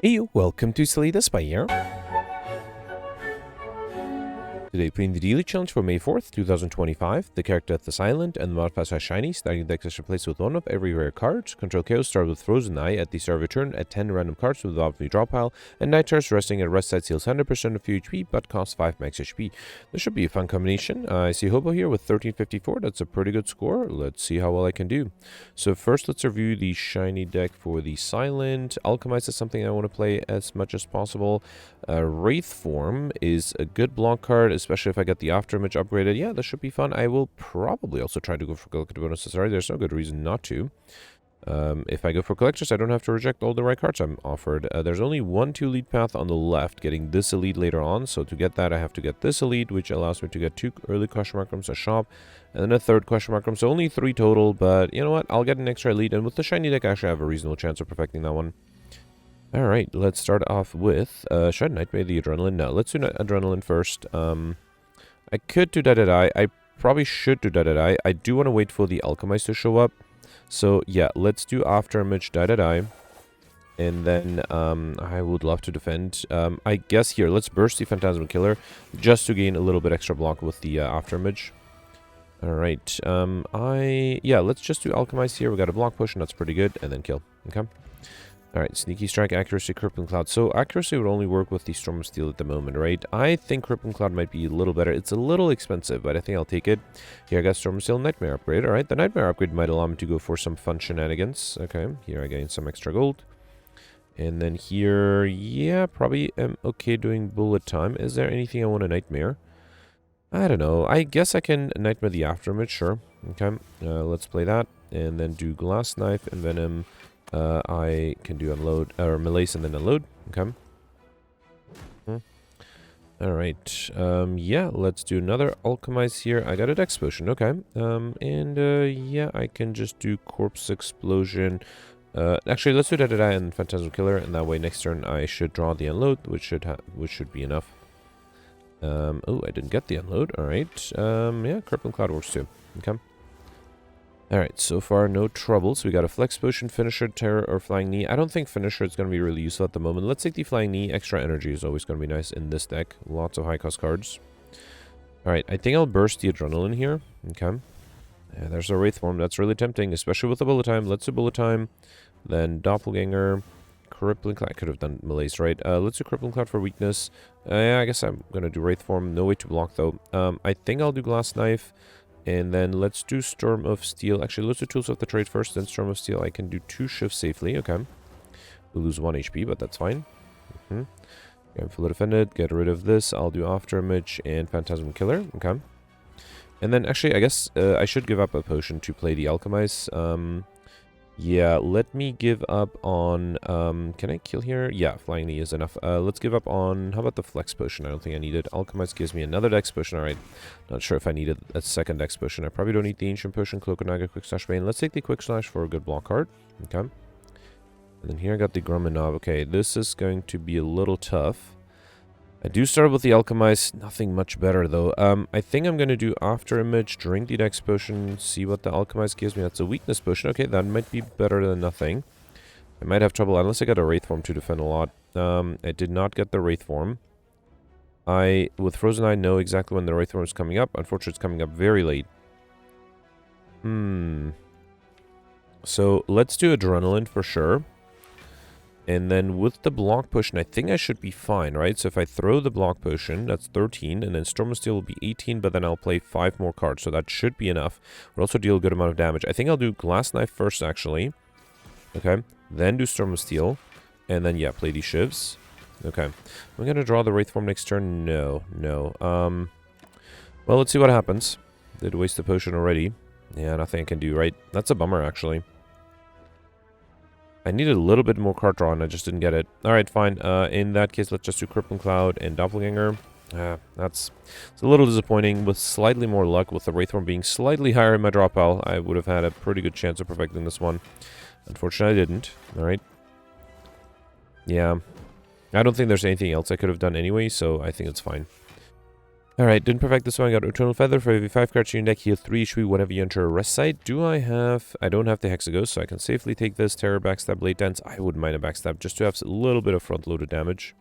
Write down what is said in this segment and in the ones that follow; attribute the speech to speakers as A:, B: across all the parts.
A: Hey, welcome to Silly the Spire. Today, playing the daily challenge for May 4th, 2025. The character at this island and the modifiers are shiny. Starting deck is replaced with one of every rare card. Control Chaos starts with Frozen Eye at the start of your turn at 10 random cards with the draw pile. And Night Charge resting at rest side seals 100% of your HP but costs 5 max HP. This should be a fun combination. I see Hobo here with 1354. That's a pretty good score. Let's see how well I can do. So first, let's review the shiny deck for the Silent. Alchemize is something I want to play as much as possible. Wraith Form is a good block card, especially if I get the Afterimage upgraded. Yeah, this should be fun. I will probably also try to go for collector bonuses. Sorry, there's no good reason not to. If I go for collectors, I don't have to reject all the right cards I'm offered. There's only one 2-elite path on the left, getting this elite later on. So to get that, I have to get this elite, which allows me to get 2 early question mark rooms, a shop, and then a 3rd question mark room. So only 3 total, but you know what? I'll get an extra elite, and with the shiny deck, I actually have a reasonable chance of perfecting that one. Alright, let's start off with, should I Nightmare the Adrenaline? No, let's do Adrenaline first. I could do Eye. I probably should do Eye. I do want to wait for the Alchemize to show up. So, yeah, let's do Afterimage Eye. And then, I would love to defend. I guess here, let's burst the Phantasmal Killer, just to gain a little bit extra block with the Afterimage. Alright, yeah, let's just do Alchemize here. We got a block push, and that's pretty good. And then kill. Okay. Alright, Sneaky Strike, Accuracy, Crippling Cloud. So Accuracy would only work with the Storm of Steel at the moment, right? I think Crippling Cloud might be a little better. It's a little expensive, but I think I'll take it. Here I got Storm of Steel Nightmare Upgrade. Alright, the Nightmare Upgrade might allow me to go for some fun shenanigans. Okay, here I gain some extra gold. And then here, yeah, probably am okay doing Bullet Time. Is there anything I want to Nightmare? I don't know. I guess I can Nightmare the Afterimage, sure. Okay, let's play that. And then do Glass Knife, Envenom. I can do unload, or Malaise and then unload. Okay. Alright. Yeah, let's do another Alchemize here. I got a Dex Potion. Okay. Yeah, I can just do Corpse Explosion. Actually, let's do Eye and Phantasmal Killer, and that way next turn I should draw the unload, which should be enough. Oh, I didn't get the unload. Alright. Yeah, Crippling Cloud works too. Okay. Alright, so far no troubles. We got a Flex Potion, Finisher, Terror, or Flying Knee. I don't think Finisher is going to be really useful at the moment. Let's take the Flying Knee. Extra energy is always going to be nice in this deck. Lots of high-cost cards. Alright, I think I'll burst the Adrenaline here. Okay. Yeah, there's a Wraith Form. That's really tempting, especially with the Bullet Time. Let's do Bullet Time. Then Doppelganger. Crippling Cloud. I could have done Malaise, right? Let's do Crippling Cloud for weakness. Yeah, I guess I'm going to do Wraith Form. No way to block, though. I think I'll do Glass Knife. And then let's do Storm of Steel. Actually, let's do Tools of the Trade first, then Storm of Steel. I can do 2 shifts safely. Okay. We'll lose 1 HP, but that's fine. I'm fully defended. Get rid of this. I'll do Afterimage and Phantasmal Killer. Okay. And then, actually, I guess I should give up a potion to play the Alchemize. Yeah, let me give up on... can I kill here? Yeah, Flying Knee is enough. Let's give up on... How about the Flex Potion? I don't think I need it. Alchemize gives me another Dex Potion. Alright. Not sure if I needed a second Dex Potion. I probably don't need the Ancient Potion, Cloak and Naga, Quick Slash Bane. Let's take the Quick Slash for a good block card. Okay. And then here I got the Grum and Knob. Okay, this is going to be a little tough. I do start with the Alchemize. Nothing much better, though. I think I'm going to do Afterimage, drink the Dex Potion, see what the Alchemize gives me. That's a Weakness Potion. Okay, that might be better than nothing. I might have trouble, unless I got a Wraith Form to defend a lot. I did not get the Wraith Form. With Frozen Eye, know exactly when the Wraith Form is coming up. Unfortunately, it's coming up very late. So, let's do Adrenaline for sure. And then with the Block Potion, I think I should be fine, right? So if I throw the Block Potion, that's 13, and then Storm of Steel will be 18, but then I'll play 5 more cards, so that should be enough. We'll also deal a good amount of damage. I think I'll do Glass Knife first, actually. Okay. Then do Storm of Steel. And then, yeah, play these Shivs. Okay. I'm going to draw the Wraith Form next turn. No. Well, let's see what happens. Did waste the potion already. Yeah, nothing I can do, right? That's a bummer, actually. I needed a little bit more card draw, and I just didn't get it. Alright, fine. In that case, let's just do Crippling Cloud and Doppelganger. It's a little disappointing. With slightly more luck, with the Wraith Form being slightly higher in my draw pile, I would have had a pretty good chance of perfecting this one. Unfortunately, I didn't. Alright. Yeah. I don't think there's anything else I could have done anyway, so I think it's fine. Alright, didn't perfect this one. I got Eternal Feather. For every 5 cards in your deck, heal 3 HP whenever you enter a rest site. Do I have... I don't have the Hexaghost, so I can safely take this. Terror, Backstab, Blade Dance. I wouldn't mind a Backstab, just to have a little bit of front-loaded damage.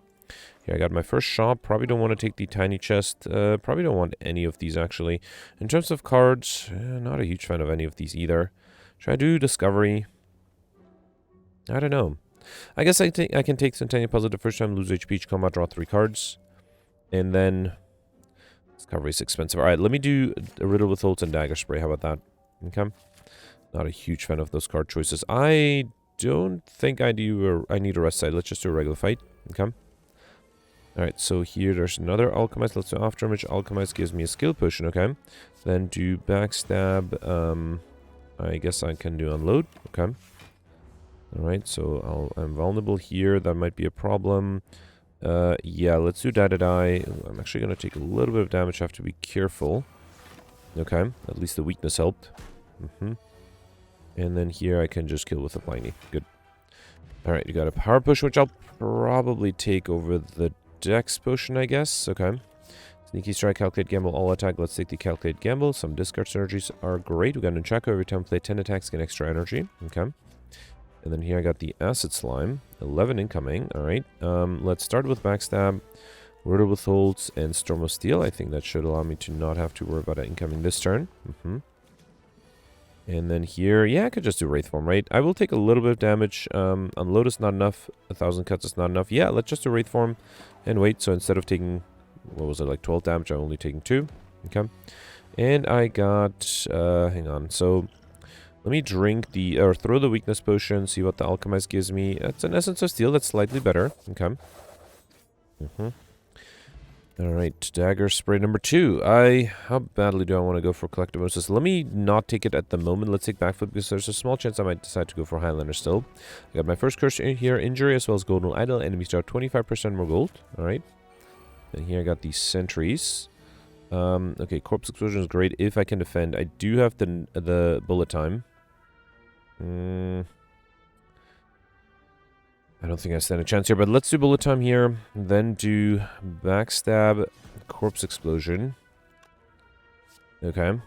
A: Here, I got my first shop. Probably don't want to take the Tiny Chest. Probably don't want any of these, actually. In terms of cards, not a huge fan of any of these either. Should I do Discovery? I don't know. I guess I can take Centennial Puzzle the first time, lose HP each combat, draw 3 cards. And then... Discovery is expensive. Alright, let me do a Riddle with Holds and Dagger Spray. How about that? Okay. Not a huge fan of those card choices. I don't think I need a rest side. Let's just do a regular fight. Okay. Alright, so here there's another Alchemize. Let's do Afterimage. Alchemize gives me a skill potion. Okay. Then do Backstab. I guess I can do Unload. Okay. Alright, so I'm vulnerable here. That might be a problem. Yeah, let's do Die. I'm actually going to take a little bit of damage. I have to be careful. Okay, at least the weakness helped. And then here I can just kill with a Pliny. Good. Alright, you got a Power Potion, which I'll probably take over the Dex Potion, I guess. Okay. Sneaky Strike, Calculate Gamble, All Attack. Let's take the Calculate Gamble. Some discard synergies are great. We got an Nunchaku. Every time play 10 attacks, get extra energy. Okay. And then here I got the Acid Slime. 11 incoming. Alright. Let's start with Backstab, Riddle with Holds, and Storm of Steel. I think that should allow me to not have to worry about it incoming this turn. And then here, yeah, I could just do Wraith Form, right? I will take a little bit of damage. Unload is not enough. 1,000 cuts is not enough. Yeah, let's just do Wraith Form and wait. So instead of taking, what was it, like 12 damage, I'm only taking 2. Okay. And I got, hang on. So... let me drink the, or throw the weakness potion, see what the Alchemize gives me. That's an Essence of Steel, that's slightly better. Okay. Alright, Dagger Spray number 2. How badly do I want to go for Collective Osmosis? Let me not take it at the moment. Let's take Backflip, because there's a small chance I might decide to go for Highlander still. I got my first curse in here, Injury, as well as Golden Idol. Enemies start 25% more gold. Alright. And here I got these Sentries. Okay, Corpse Explosion is great if I can defend. I do have the Bullet Time. I don't think I stand a chance here, but let's do Bullet Time here. Then do Backstab, Corpse Explosion. Okay.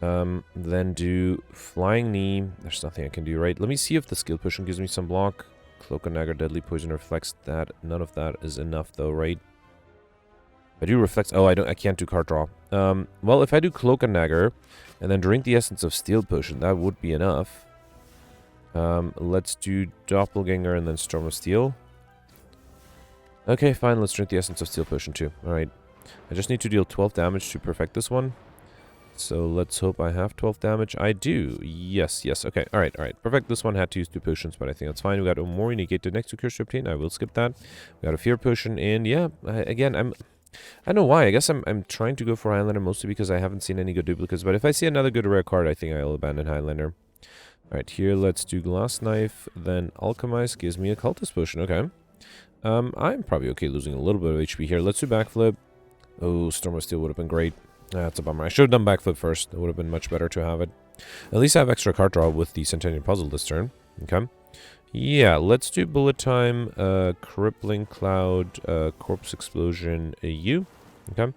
A: Then do Flying Knee. There's nothing I can do, right? Let me see if the skill potion gives me some block. Cloak and Dagger, Deadly Poison, Reflects that. None of that is enough though, right? I do Reflect. Oh, I can't do card draw. Well, if I do Cloak and Dagger and then drink the Essence of Steel potion, that would be enough. Let's do Doppelganger and then Storm of Steel. Okay, fine. Let's drink the Essence of Steel potion too. Alright. I just need to deal 12 damage to perfect this one. So let's hope I have 12 damage. I do. Yes, yes. Okay, alright, alright. Perfect. This one had to use 2 potions, but I think that's fine. We got Omori, negate the next 2 curse to obtain. I will skip that. We got a Fear potion, and yeah, again, I don't know why. I guess I'm trying to go for Highlander mostly because I haven't seen any good duplicates. But if I see another good rare card, I think I'll abandon Highlander. Alright, here let's do Glass Knife. Then Alchemize gives me a Cultist Potion. Okay. I'm probably okay losing a little bit of HP here. Let's do Backflip. Oh, Storm of Steel would have been great. That's a bummer. I should have done Backflip first. It would have been much better to have it. At least I have extra card draw with the Centennial Puzzle this turn. Okay. Yeah, let's do Bullet Time, Crippling Cloud, Corpse Explosion, U. Okay.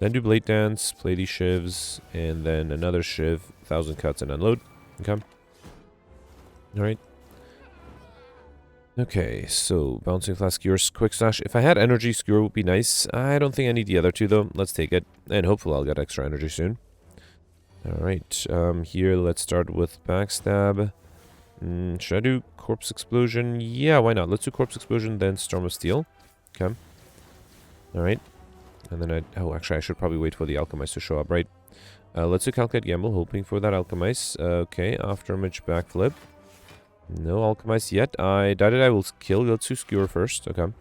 A: Then do Blade Dance, play these shivs, and then another shiv, 1,000 cuts, and unload. Okay. Alright. Okay, so Bouncing Flask, Skewer, Quick Slash. If I had energy, Skewer would be nice. I don't think I need the other two, though. Let's take it, and hopefully I'll get extra energy soon. Alright, here let's start with Backstab. Should I do Corpse Explosion? Yeah, why not? Let's do Corpse Explosion, then Storm of Steel. Okay. Alright. And then oh, actually, I should probably wait for the Alchemize to show up, right? Let's do Calculate Gamble, hoping for that Alchemize. Okay, Afterimage, Backflip. No Alchemize yet. I doubt it. I will kill. Let's do Skewer first. Okay.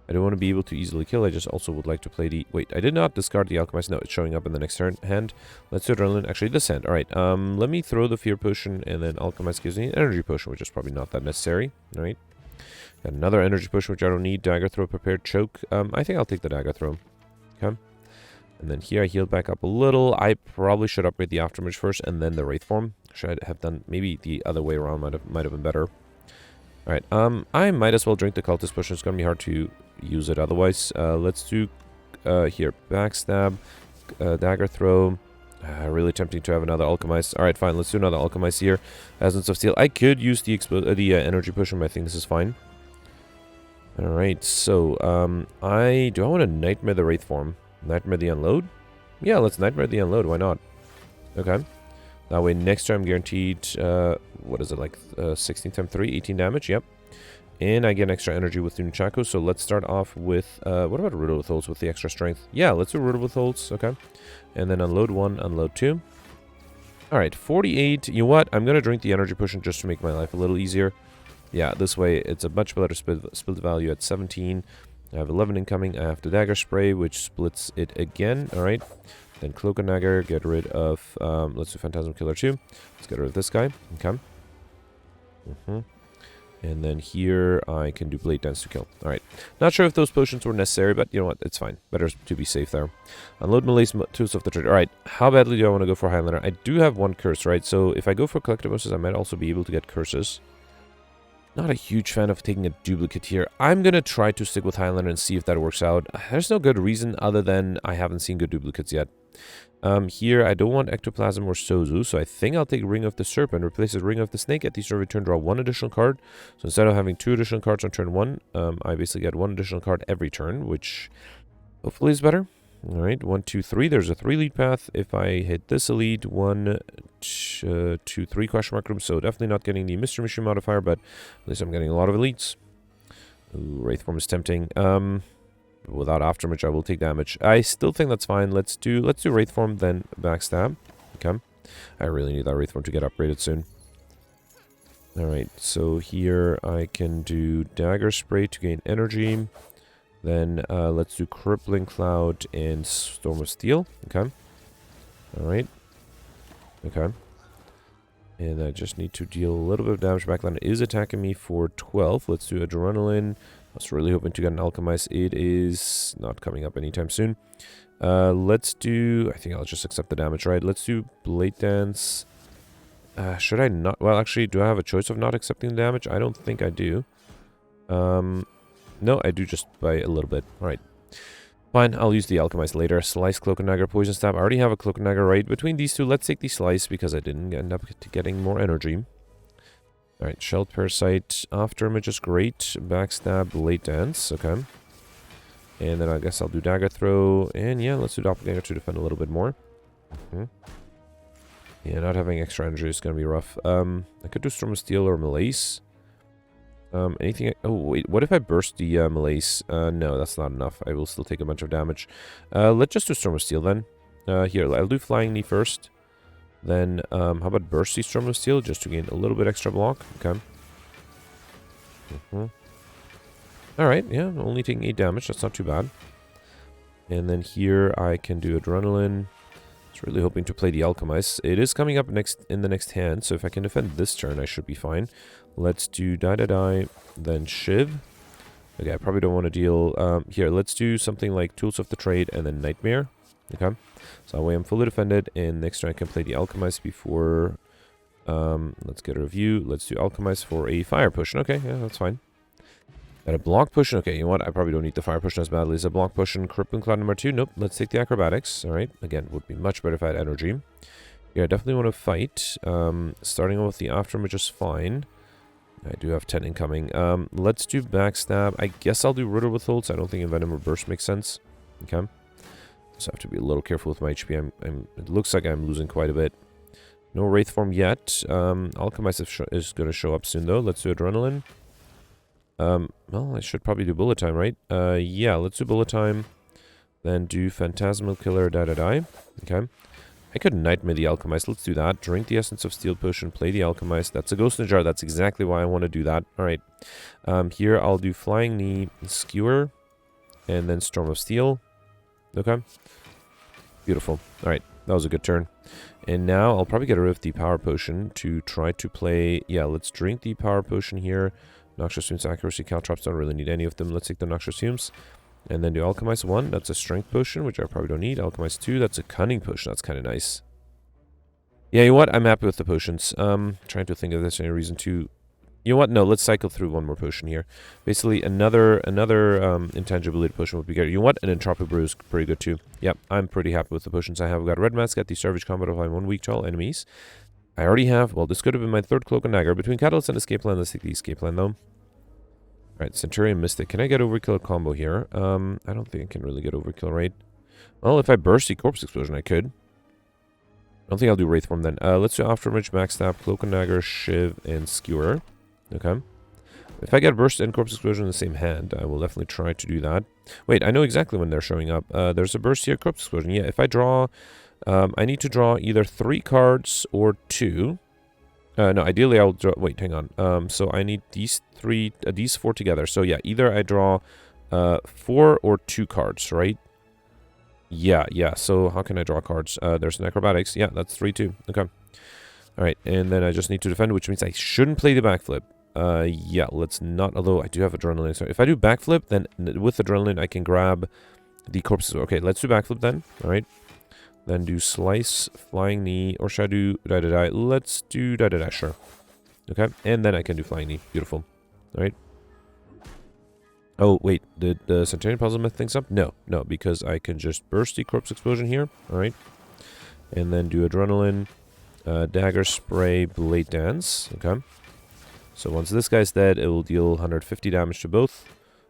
A: I don't want to be able to easily kill. I just also would like to play the... Wait, I did not discard the Alchemize. No, it's showing up in the next hand. Let's do Adrenaline. Actually, Descent. Alright, let me throw the Fear Potion, and then Alchemize gives me an Energy Potion, which is probably not that necessary. Alright. Got another Energy Potion, which I don't need. Dagger Throw, Prepared Choke. I think I'll take the Dagger Throw. Okay. And then here I healed back up a little. I probably should upgrade the Afterimage first, and then the Wraith Form. Should I have done... Maybe the other way around might have been better. Alright, I might as well drink the Cultist Potion. It's going to be hard to use it otherwise. Let's do Here, backstab, dagger throw. Really tempting to have another alchemize. Alright, fine, let's do another alchemize here. Essence of Steel. I could use the energy potion, but I think this is fine. Alright, so, do I want to Nightmare the Wraith form? Nightmare the Unload? Yeah, let's Nightmare the Unload, why not? Okay. That way, next turn I'm guaranteed, what is it, like 16 times 3, 18 damage, yep. And I get extra energy with Nunchaku, so let's start off with, what about Riddle with Holds with the extra strength? Yeah, let's do Riddle with Holds, okay. And then unload 1, unload 2. Alright, 48, you know what, I'm gonna drink the energy potion just to make my life a little easier. Yeah, this way, it's a much better split value at 17. I have 11 incoming, I have the Dagger Spray, which splits it again, alright. Then Cloak and Dagger, get rid of, let's do Phantasm Killer 2. Let's get rid of this guy, okay. And then here, I can do Blade Dance to kill. Alright. Not sure if those potions were necessary, but you know what? It's fine. Better to be safe there. Unload Malaise Tools of the Trade. Alright. How badly do I want to go for Highlander? I do have one curse, right? So if I go for Collectivuses, I might also be able to get curses. Not a huge fan of taking a duplicate here. I'm going to try to stick with Highlander and see if that works out. There's no good reason other than I haven't seen good duplicates yet. Here, I don't want Ectoplasm or Sozu, so I think I'll take Ring of the Serpent, replace it Ring of the Snake. At the start of return, draw 1 additional card. So instead of having 2 additional cards on turn 1, I basically get 1 additional card every turn, which hopefully is better. Alright, 1, 2, 3. There's a 3 lead path. If I hit this elite, 1, 2, 3 question mark room, so definitely not getting the Mystery Machine modifier, but at least I'm getting a lot of elites. Ooh, Wraith form is tempting. Without aftermatch, I will take damage. I still think that's fine. Let's do Wraith form, then backstab. Okay. I really need that Wraith form to get upgraded soon. Alright, so here I can do Dagger Spray to gain energy. Then let's do Crippling Cloud and Storm of Steel. Okay. Alright. Okay. And I just need to deal a little bit of damage. Backline is attacking me for 12. Let's do Adrenaline. I was really hoping to get an Alchemize. It is not coming up anytime soon. Let's do... I think I'll just accept the damage, right? Let's do Blade Dance. Should I not... Well, actually, do I have a choice of not accepting the damage? I don't think I do. No, I do just by a little bit. Alright. Fine, I'll use the Alchemize later. Slice, Cloak and Dagger, Poison Stab. I already have a Cloak and Dagger, right? Between these two, let's take the Slice because I didn't end up getting more energy. Alright, Shelled Parasite. Afterimage is great. Backstab, Blade Dance. Okay. And then I guess I'll do Dagger Throw. And yeah, let's do Doppelganger to defend a little bit more. Yeah, not having extra energy is going to be rough. I could do Storm of Steel or Malaise. Anything... Oh, wait. What if I burst the Malaise? No, that's not enough. I will still take a bunch of damage. Let's just do Storm of Steel then. Here, I'll do Flying Knee first. Then, how about burst the Storm of Steel just to gain a little bit extra block? Okay. Alright, yeah, only taking 8 damage. That's not too bad. And then here I can do Adrenaline. Just really hoping to play the Alchemize. It is coming up in the next hand, so if I can defend this turn, I should be fine. Let's do Die, then Shiv. Okay, I probably don't want to deal... here, let's do something like Tools of the Trade and then Nightmare. Okay. So that way I'm fully defended, and next turn I can play the Alchemize before... let's get a review. Let's do Alchemize for a Fire Potion. Okay, yeah, that's fine. Got a Block Potion. Okay, you know what? I probably don't need the Fire Potion as badly as a Block Potion. Crippling Cloud number 2. Nope, let's take the Acrobatics. Alright, again, would be much better if I had energy. Yeah, I definitely want to fight. Starting off with the Afterimage is fine. I do have 10 incoming. Let's do Backstab. I guess I'll do Riddle with Holds. I don't think Envenom or Burst makes sense. Okay. So I have to be a little careful with my HP. It looks like I'm losing quite a bit. No Wraith form yet. Alchemize is going to show up soon, though. Let's do Adrenaline. Well, I should probably do Bullet Time, right? Yeah, let's do Bullet Time. Then do Phantasmal Killer, die. Okay. I could Nightmare the Alchemize. Let's do that. Drink the Essence of Steel Potion. Play the Alchemize. That's a Ghost in a Jar. That's exactly why I want to do that. Alright. Here, I'll do Flying Knee, Skewer, and then Storm of Steel. Okay. Beautiful. Alright, that was a good turn. And now I'll probably get rid of the Power Potion to try to play... Yeah, let's drink the Power Potion here. Noxious Fumes, Accuracy, Caltrops, don't really need any of them. Let's take the Noxious Fumes. And then do Alchemize 1. That's a Strength Potion, which I probably don't need. Alchemize 2. That's a Cunning Potion. That's kind of nice. Yeah, you know what? I'm happy with the potions. Trying to think if there's any reason to You know what? No, let's cycle through one more potion here. Basically, another intangibility potion would be good. You know what? An Entropic Brew is pretty good too. Yep, I'm pretty happy with the potions I have. I've got Red Mask, got the Savage Combat of 1 week to all enemies. I already have, well, this could have been my third Cloak and Dagger. Between Catalyst and Escape Plan, let's take the Escape Plan though. Alright, Centurion Mystic. Can I get Overkill combo here? I don't think I can really get Overkill, right? Well, if I burst the Corpse Explosion, I could. I don't think I'll do Wraith Form then. Let's do Afterimage, Backstab, Cloak and Dagger, Shiv, and Skewer. Okay. If I get Burst and Corpse Explosion in the same hand, I will definitely try to do that. Wait, I know exactly when they're showing up. There's a Burst here, Corpse Explosion. Yeah, if I draw... I need to draw either 3 cards or 2. No, ideally I'll draw... Wait, hang on. So I need these 4 together. So yeah, either I draw 4 or 2 cards, right? Yeah. So how can I draw cards? There's an Acrobatics. Yeah, that's 3, 2. Okay. Alright, and then I just need to defend, which means I shouldn't play the Backflip. Yeah, let's not, although I do have Adrenaline. So if I do Backflip, then with Adrenaline, I can grab the corpses. Okay, let's do Backflip then. Alright. Then do Slice, Flying Knee, or should I do Die? Let's do Die, sure. Okay, and then I can do Flying Knee. Beautiful. Alright. Oh, wait, did the Centurion puzzle myth things up? No, because I can just burst the Corpse Explosion here. Alright. And then do Adrenaline, Dagger, Spray, Blade Dance. Okay. So once this guy's dead, it will deal 150 damage to both.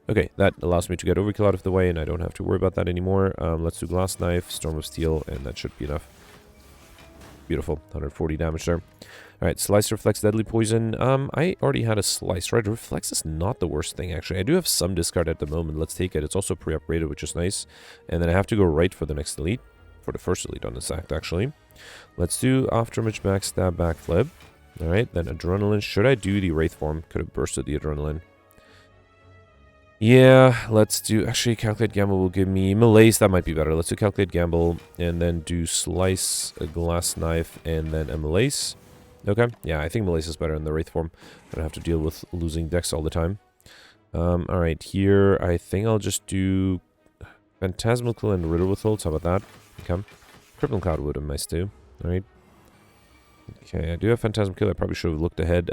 A: Okay, that allows me to get Overkill out of the way, and I don't have to worry about that anymore. Let's do Glass Knife, Storm of Steel, and that should be enough. Beautiful, 140 damage there. Alright, Slice, Reflex, Deadly Poison. I already had a Slice, right? Reflex is not the worst thing, actually. I do have some discard at the moment. Let's take it. It's also pre-upgraded, which is nice. And then I have to go right for the next elite. For the first elite on this act, actually. Let's do Afterimage, Backstab, Backflip. Alright, then Adrenaline. Should I do the Wraith Form? Could have bursted the Adrenaline. Yeah, let's do... Actually, Calculate Gamble will give me... Malaise, that might be better. Let's do Calculate Gamble, and then do Slice, a Glass Knife, and then a Malaise. Okay, yeah, I think Malaise is better in the Wraith Form. I don't have to deal with losing decks all the time. Alright, here, I think I'll just do... Phantasmal Kill and Riddle Withholds. How about that? Okay. Crippling Cloud would have nice too. Alright. Okay, I do have Phantasm Kill. I probably should have looked ahead.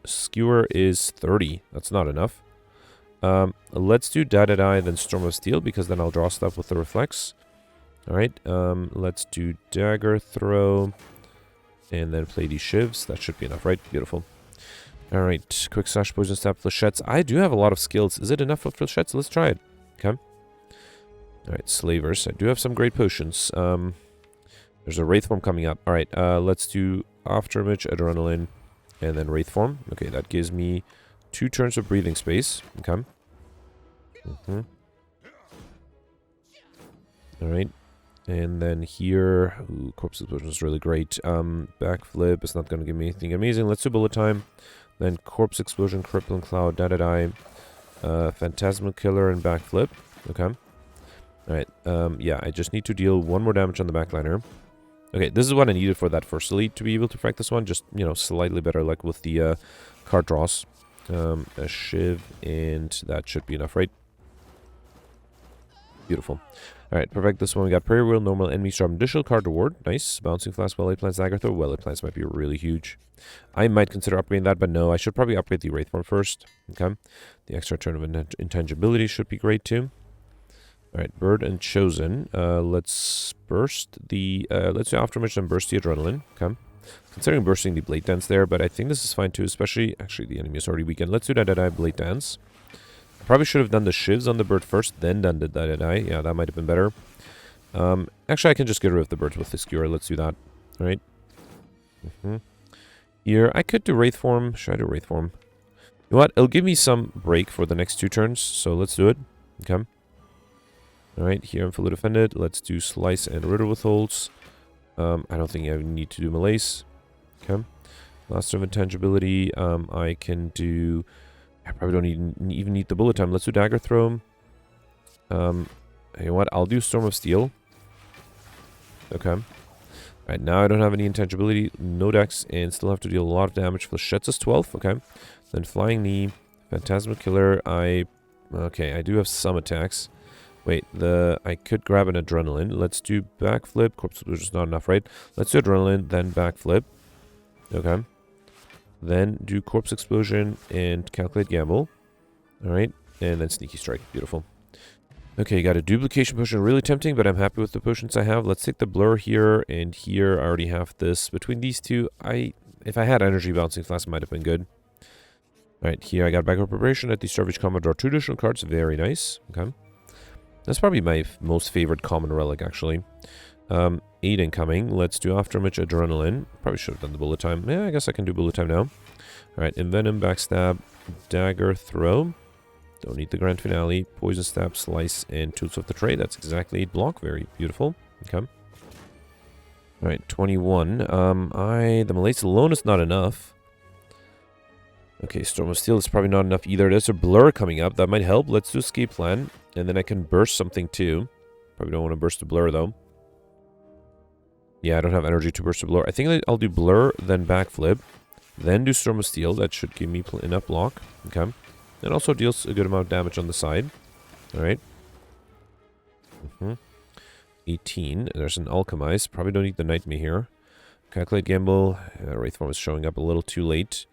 A: Skewer is 30. That's not enough. Let's do Die, then Storm of Steel, because then I'll draw stuff with the Reflex. Alright, let's do Dagger Throw, and then play these Shivs. That should be enough, right? Beautiful. Alright, Quick Slash, Poison Stab, Flechettes. I do have a lot of skills. Is it enough for Flechettes? Let's try it. Okay. Alright, Slavers. I do have some great potions. There's a Wraith Form coming up. Alright, let's do Afterimage, Adrenaline, and then Wraith Form. Okay, that gives me 2 turns of breathing space. Okay. Alright. And then here... Ooh, Corpse Explosion is really great. Backflip is not going to give me anything amazing. Let's do Bullet Time. Then Corpse Explosion, Crippling Cloud, Die. Phantasmal Killer, and Backflip. Okay. Alright, yeah, I just need to deal 1 more damage on the backliner. Okay, this is what I needed for that first elite to be able to frack this one. Just, you know, slightly better luck with the card draws. A Shiv, and that should be enough, right? Beautiful. Alright, perfect. This one we got Prayer Wheel, normal enemies drop additional card reward. Nice. Bouncing Flask, Well-Laid Plants, Dagger Throw. Well-Laid Plants might be really huge. I might consider upgrading that, but no, I should probably upgrade the Wraith Form first. Okay. The extra turn of intangibility should be great too. Alright, Bird and Chosen. Let's burst the... let's do Afterimage and burst the Adrenaline. Okay. Considering bursting the Blade Dance there, but I think this is fine too, especially... Actually, the enemy is already weakened. Let's do Die, Blade Dance. Probably should have done the Shivs on the bird first, then done the Die. Yeah, that might have been better. Actually, I can just get rid of the birds with the Skewer. Let's do that. Alright. Here, I could do Wraith Form. Should I do Wraith Form? You know what? It'll give me some break for the next 2 turns, so let's do it. Okay. Alright, here I'm fully defended. Let's do Slice and Riddle Withholds. I don't think I need to do Malaise. Okay. Last of Intangibility. I can do... I probably don't even need the Bullet Time. Let's do Dagger Throw. You know what? I'll do Storm of Steel. Okay. Alright, now I don't have any Intangibility, no dex, and still have to deal a lot of damage. Flechettes is 12. Okay. Then Flying Knee. Phantasmal Killer. Okay, I do have some attacks. Wait, I could grab an Adrenaline. Let's do Backflip. Corpse Explosion is not enough, right? Let's do Adrenaline, then Backflip. Okay. Then do Corpse Explosion and Calculate Gamble. Alright, and then Sneaky Strike. Beautiful. Okay, you got a Duplication Potion. Really tempting, but I'm happy with the potions I have. Let's take the Blur here, and here I already have this. Between these two, if I had Energy Bouncing Flask, it might have been good. Alright, here I got Backup Preparation. At the start of each combat, draw 2 additional cards. Very nice. Okay. That's probably my most favorite common relic, actually. 8 incoming. Let's do Afterimage Adrenaline. Probably should have done the Bullet Time. Yeah, I guess I can do Bullet Time now. Alright, Envenom, Backstab, Dagger, Throw. Don't need the Grand Finale. Poison Stab, Slice, and Tools of the Trade. That's exactly 8 block. Very beautiful. Okay. Alright, 21. The Malaise alone is not enough. Okay, Storm of Steel is probably not enough either. There's a Blur coming up. That might help. Let's do Escape Plan. And then I can burst something too. Probably don't want to burst the Blur though. Yeah, I don't have energy to burst the Blur. I think I'll do Blur, then Backflip. Then do Storm of Steel. That should give me enough block. Okay. And also deals a good amount of damage on the side. Alright. 18. There's an Alchemize. Probably don't need the Nightmare here. Calculate Gamble. Wraithform is showing up a little too late.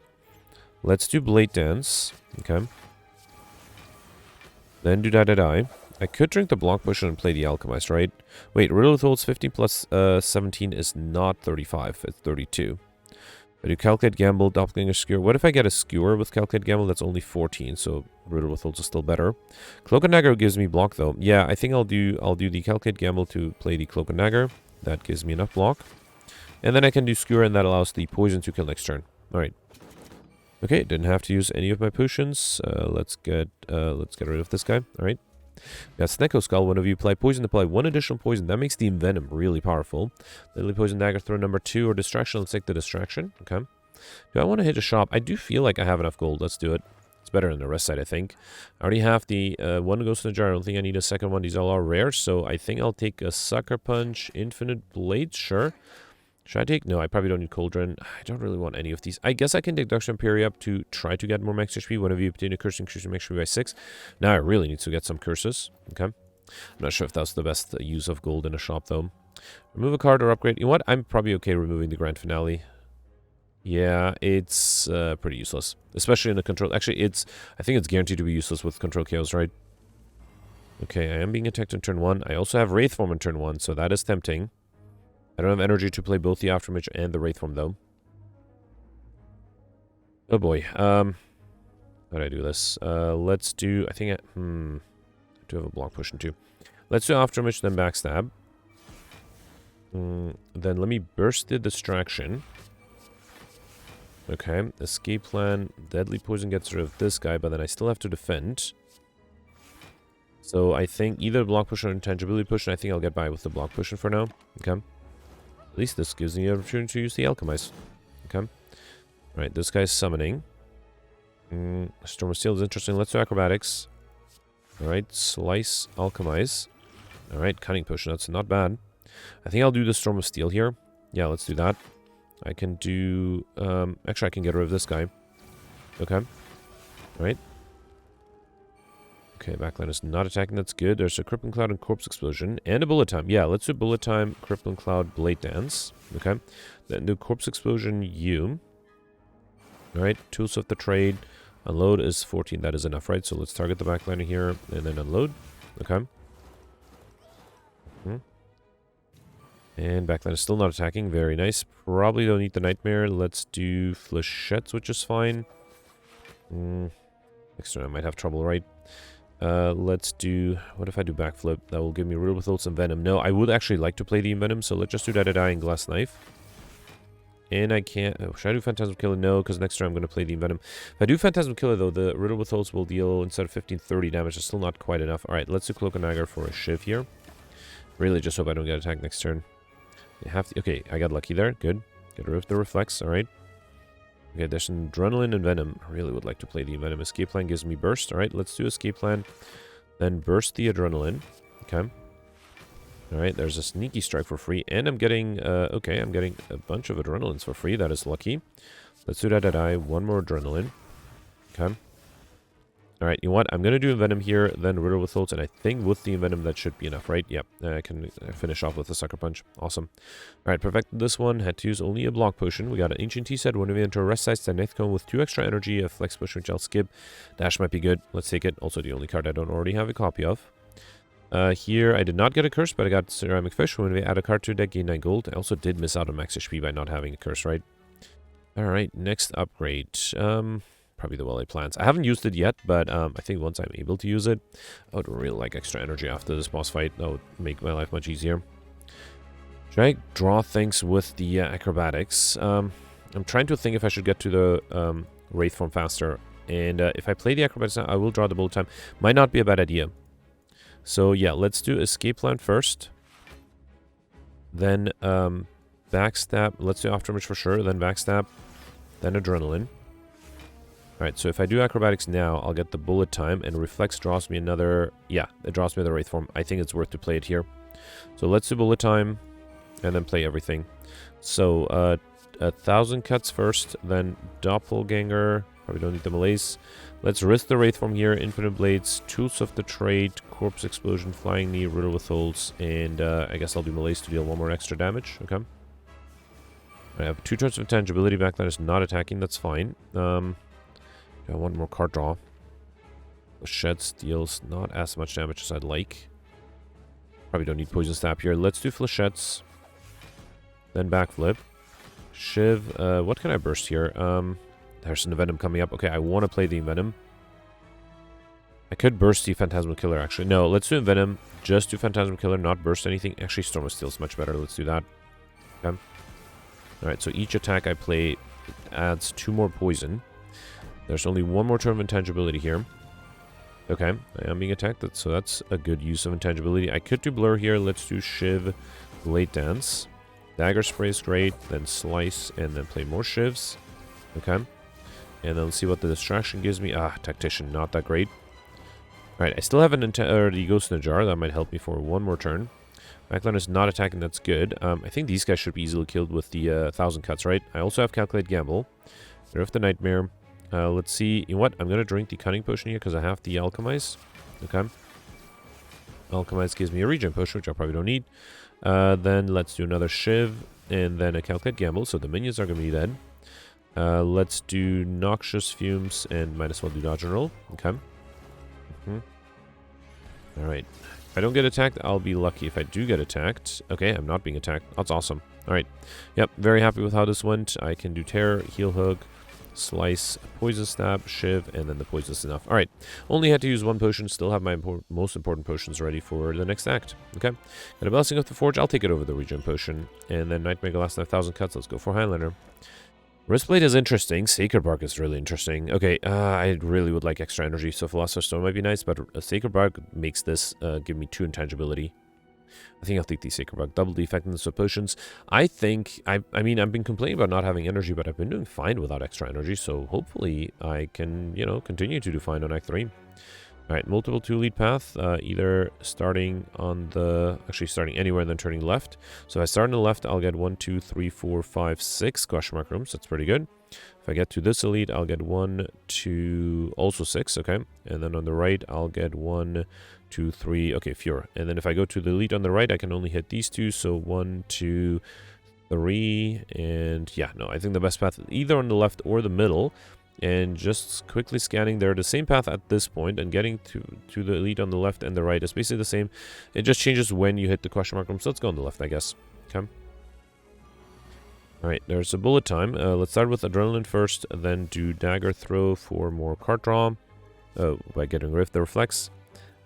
A: Let's do Blade Dance. Okay. Then do Die. I could drink the Block Potion and play the Alchemist, right? Wait, Riddle with Holds 15 plus 17 is not 35. It's 32. I do Calculate Gamble, Doppelganger Skewer. What if I get a Skewer with Calculate Gamble? That's only 14, so Riddle with Holds is still better. Cloak and Dagger gives me block, though. Yeah, I think I'll do the Calculate Gamble to play the Cloak and Dagger. That gives me enough block. And then I can do Skewer, and that allows the Poison to kill next turn. Alright. Okay, didn't have to use any of my potions. Let's get rid of this guy. All right. We got Snecko Skull. One of you apply poison. Apply 1 additional poison. That makes the Envenom really powerful. Deadly Poison Dagger. Throw number 2 or Distraction. Let's take the Distraction. Okay. Do I want to hit a shop? I do feel like I have enough gold. Let's do it. It's better than the rest side, I think. I already have the one goes to the jar. I don't think I need a second one. These all are rare, so I think I'll take a Sucker Punch, Infinite Blade. Sure. Should I take? No, I probably don't need Cauldron. I don't really want any of these. I guess I can take Dr. Imperi up to try to get more max HP. One of you obtain a curse, increase your max HP by 6. Now I really need to get some curses. Okay. I'm not sure if that's the best use of gold in a shop, though. Remove a card or upgrade. You know what? I'm probably okay removing the Grand Finale. Yeah, it's pretty useless. Especially in a control. Actually, I think it's guaranteed to be useless with Control Chaos, right? Okay, I am being attacked in turn 1. I also have Wraithform in turn 1, so that is tempting. I don't have energy to play both the Afterimage and the Wraithform, though. Oh boy. How do I do this? Let's do... I think I do have a block push in too. Let's do Afterimage, then Backstab. Then let me burst the Distraction. Okay. Escape Plan. Deadly Poison gets rid of this guy, but then I still have to defend. So I think either Block Push or Intangibility Push, and I think I'll get by with the Block Push for now. Okay. At least this gives me the opportunity to use the Alchemize. Okay. Alright, this guy's summoning. Storm of Steel is interesting. Let's do Acrobatics. Alright, Slice, Alchemize. Alright, Cunning Potion. That's not bad. I think I'll do the Storm of Steel here. Yeah, let's do that. I can do... actually, I can get rid of this guy. Okay. Alright. Okay, backline is not attacking. That's good. There's a Crippling Cloud and Corpse Explosion. And a Bullet Time. Yeah, let's do Bullet Time, Crippling Cloud, Blade Dance. Okay. Then do Corpse Explosion, you. Alright, Tools of the Trade. Unload is 14. That is enough, right? So let's target the backliner here and then unload. Okay. And backline is still not attacking. Very nice. Probably don't need the Nightmare. Let's do Flechettes, which is fine. Next turn I might have trouble, right? Let's do... What if I do Backflip? That will give me Riddle with Holds and Venom. No, I would actually like to play the Venom, so let's just do Die and Glass Knife. And I can't... Oh, should I do Phantasm Killer? No, because next turn I'm going to play the Venom. If I do Phantasm Killer, though, the Riddle with Holds will deal, instead of 15, 30 damage. It's still not quite enough. Alright, let's do Cloak and Dagger for a Shiv here. Really just hope I don't get attacked next turn. You have to... Okay, I got lucky there. Good. Get rid of the Reflex. Alright. Okay, there's some Adrenaline and Venom. I really would like to play the Venom. Escape Plan gives me Burst. Alright, let's do Escape Plan. Then Burst the Adrenaline. Okay. Alright, there's a Sneaky Strike for free. And I'm getting... okay, I'm getting a bunch of Adrenalines for free. That is lucky. Let's do Die. One more Adrenaline. Okay. Alright, you know what? I'm going to do Envenom here, then Riddle with Holds, and I think with the Envenom that should be enough, right? Yep, I can finish off with a Sucker Punch. Awesome. Alright, perfected this one. Had to use only a block potion. We got an Ancient Tea set, one of into a Rest Size, Ninth Cone with 2 extra energy, a Flex Potion which I'll skip. Dash might be good. Let's take it. Also the only card I don't already have a copy of. Here, I did not get a curse, but I got Ceramic Fish. When we add a card to a deck, gain 9 gold. I also did miss out on max HP by not having a curse, right? Alright, next upgrade. Probably the Well-Laid Plans. I haven't used it yet, but I think once I'm able to use it, I would really like extra energy after this boss fight. That would make my life much easier. Should I draw things with the acrobatics? I'm trying to think if I should get to the Wraith form faster. And if I play the acrobatics now, I will draw the bullet time. Might not be a bad idea. So yeah, let's do Escape Plan first. Then Backstab. Let's do Afterimage for sure. Then Backstab. Then Adrenaline. Alright, so if I do acrobatics now, I'll get the bullet time, and Reflex draws me another... Yeah, it draws me the Wraith form. I think it's worth to play it here. So let's do bullet time, and then play everything. So, 1,000 cuts first, then Doppelganger. Probably don't need the Malaise. Let's risk the Wraith form here. Infinite Blades, Tools of the Trade, Corpse Explosion, Flying Knee, Riddle with Holds, and I guess I'll do Malaise to deal 1 more extra damage. Okay. I have 2 turns of intangibility. Backline is not attacking. That's fine. I want more card draw. Flechette deals not as much damage as I'd like. Probably don't need Poison Stab here. Let's do Flechettes. Then Backflip. Shiv. What can I burst here? There's an Envenom coming up. Okay, I want to play the Envenom. I could burst the Phantasmal Killer, actually. No, let's do Envenom. Just do Phantasmal Killer, not burst anything. Actually, Storm of Steel is much better. Let's do that. Okay. Alright, so each attack I play adds 2 more poison. There's only 1 more turn of intangibility here. Okay, I am being attacked, so that's a good use of intangibility. I could do Blur here. Let's do Shiv, Late Dance. Dagger Spray is great, then Slice, and then play more Shivs. Okay. And then let's see what the distraction gives me. Ah, Tactician, not that great. Alright, I still have the Ghost in a Jar. That might help me for 1 more turn. Backline is not attacking, that's good. I think these guys should be easily killed with the 1,000 cuts, right? I also have Calculate Gamble. Drift the Nightmare. Let's see. You know what? I'm going to drink the Cunning Potion here because I have the Alchemize. Okay. Alchemize gives me a Regen Potion, which I probably don't need. Then let's do another Shiv and then a Calculate Gamble. So the minions are going to be dead. Let's do Noxious Fumes and might as well do Dodge and Roll. Okay. Alright. If I don't get attacked, I'll be lucky. If I do get attacked... Okay, I'm not being attacked. That's awesome. Alright. Yep, very happy with how this went. I can do Tear, Heal Hook, Slice, Poison Stab, Shiv, and then the Poison is enough. Alright, only had to use 1 potion, still have my most important potions ready for the next act. Okay, got a Blessing of the Forge, I'll take it over the Regen Potion. And then Nightmare last 1,000 cuts, let's go for Highlander. Wristblade is interesting, Sacred Bark is really interesting. Okay, I really would like extra energy, so Philosopher's Stone might be nice, but a Sacred Bark makes this give me 2 intangibility. I think I'll take the Sacred Bark. Double the effectiveness of potions. I think, I mean, I've been complaining about not having energy, but I've been doing fine without extra energy, so hopefully I can, you know, continue to do fine on Act 3. Alright, multiple 2-lead path, either starting on the, actually starting anywhere and then turning left. So if I start on the left, I'll get 1, 2, 3, 4, 5, 6 question mark rooms. That's pretty good. If I get to this elite, I'll get 1, 2, also 6, okay. And then on the right, I'll get 1, 2, 3, okay, fewer. And then if I go to the elite on the right, I can only hit these 2. So 1, 2, 3, and yeah, no, I think the best path is either on the left or the middle. And just quickly scanning, they're the same path at this point, and getting to the elite on the left and the right is basically the same. It just changes when you hit the question mark room, so let's go on the left, I guess. Okay. Alright, there's a bullet time. Let's start with Adrenaline first, then do Dagger Throw for more card draw. By getting rid of the Reflex.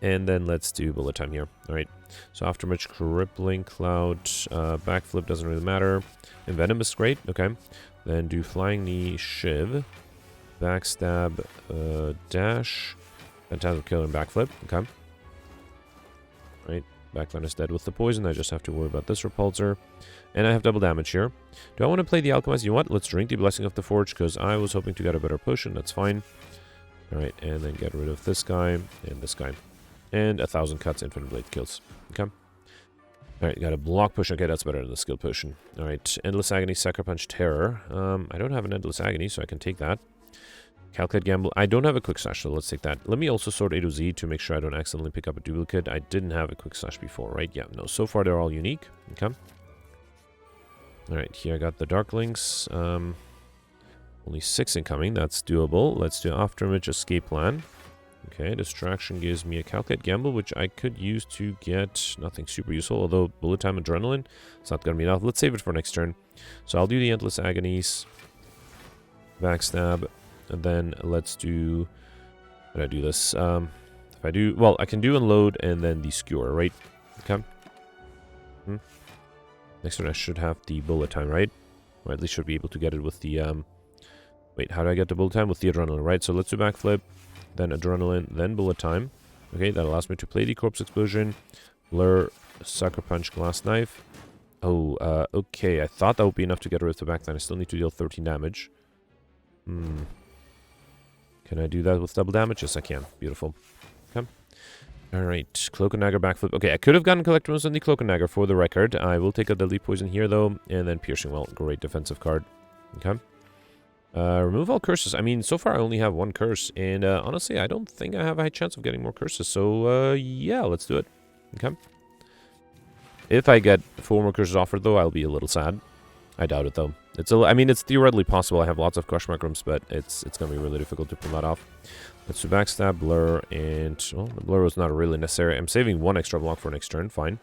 A: And then let's do bullet time here. Alright, so Afterimage, Crippling Cloud, Backflip doesn't really matter. Envenom is great, okay. Then do Flying Knee, Shiv. Backstab, Dash, Phantasmal Killer, and Backflip. Okay. Right. Backline is dead with the poison. I just have to worry about this Repulsor. And I have double damage here. Do I want to play the Alchemize? You know what? Let's drink the Blessing of the Forge, because I was hoping to get a better potion. That's fine. Alright, and then get rid of this guy and this guy. And 1,000 cuts, Infinite Blade kills. Okay. Alright, got a block push. Okay, that's better than the skill potion. Alright, Endless Agony, Sucker Punch, Terror. I don't have an Endless Agony, so I can take that. Calculate Gamble. I don't have a quick slash, so let's take that. Let me also sort A to Z to make sure I don't accidentally pick up a duplicate. I didn't have a quick slash before, right? Yeah, no, so far they're all unique. Okay. Alright, here I got the Darklings. Only 6 incoming, that's doable. Let's do Afterimage Escape Plan. Okay, Distraction gives me a Calculate Gamble, which I could use to get nothing super useful, although Bullet Time Adrenaline, it's not going to be enough. Let's save it for next turn. So I'll do the Endless Agonies, Backstab, and then let's do... How do I do this? If I do... Well, I can do Unload and then the Skewer, right? Okay. Next turn I should have the Bullet Time, right? Or at least should be able to get it with the... Wait, how do I get the Bullet Time? With the Adrenaline, right? So let's do Backflip, then Adrenaline, then Bullet Time. Okay, that allows me to play the Corpse Explosion, Blur, Sucker Punch, Glass Knife. Oh, okay, I thought that would be enough to get rid of the back, then I still need to deal 13 damage. Can I do that with double damage? Yes, I can. Beautiful. Okay. Alright, Cloak and Dagger Backflip. Okay, I could have gotten Collectibles on the Cloak and Dagger for the record. I will take a Deadly Poison here, though, and then Piercing Well. Great defensive card. Okay. Remove all curses. I mean, so far I only have 1 curse, and honestly, I don't think I have a high chance of getting more curses, so yeah, let's do it. Okay. If I get 4 more curses offered, though, I'll be a little sad. I doubt it, though. I mean, it's theoretically possible. I have lots of Crush Mushrooms, but it's going to be really difficult to pull that off. Let's do Backstab, Blur, and... Well, the Blur was not really necessary. I'm saving 1 extra block for next turn. Fine.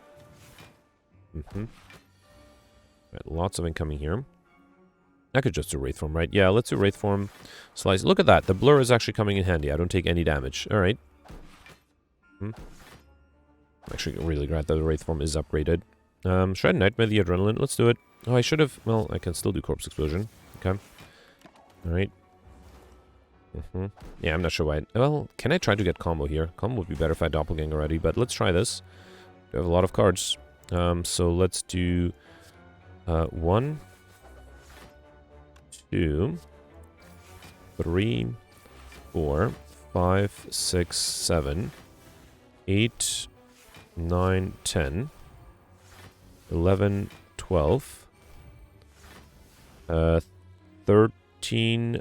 A: Right, lots of incoming here. I could just do Wraith Form, right? Yeah, let's do Wraith Form. Slice. Look at that. The Blur is actually coming in handy. I don't take any damage. Alright. I'm actually really glad that the Wraith Form is upgraded. Shred Nightmare, the Adrenaline. Let's do it. Oh, I should have... Well, I can still do Corpse Explosion. Okay. Alright. Yeah, I'm not sure why. Well, can I try to get combo here? Combo would be better if I had Doppelganger already, but let's try this. We have a lot of cards. So let's do... 1... 2, 3, 4, 5, 6, 7, 8, 9, 10, 11, 12, 13,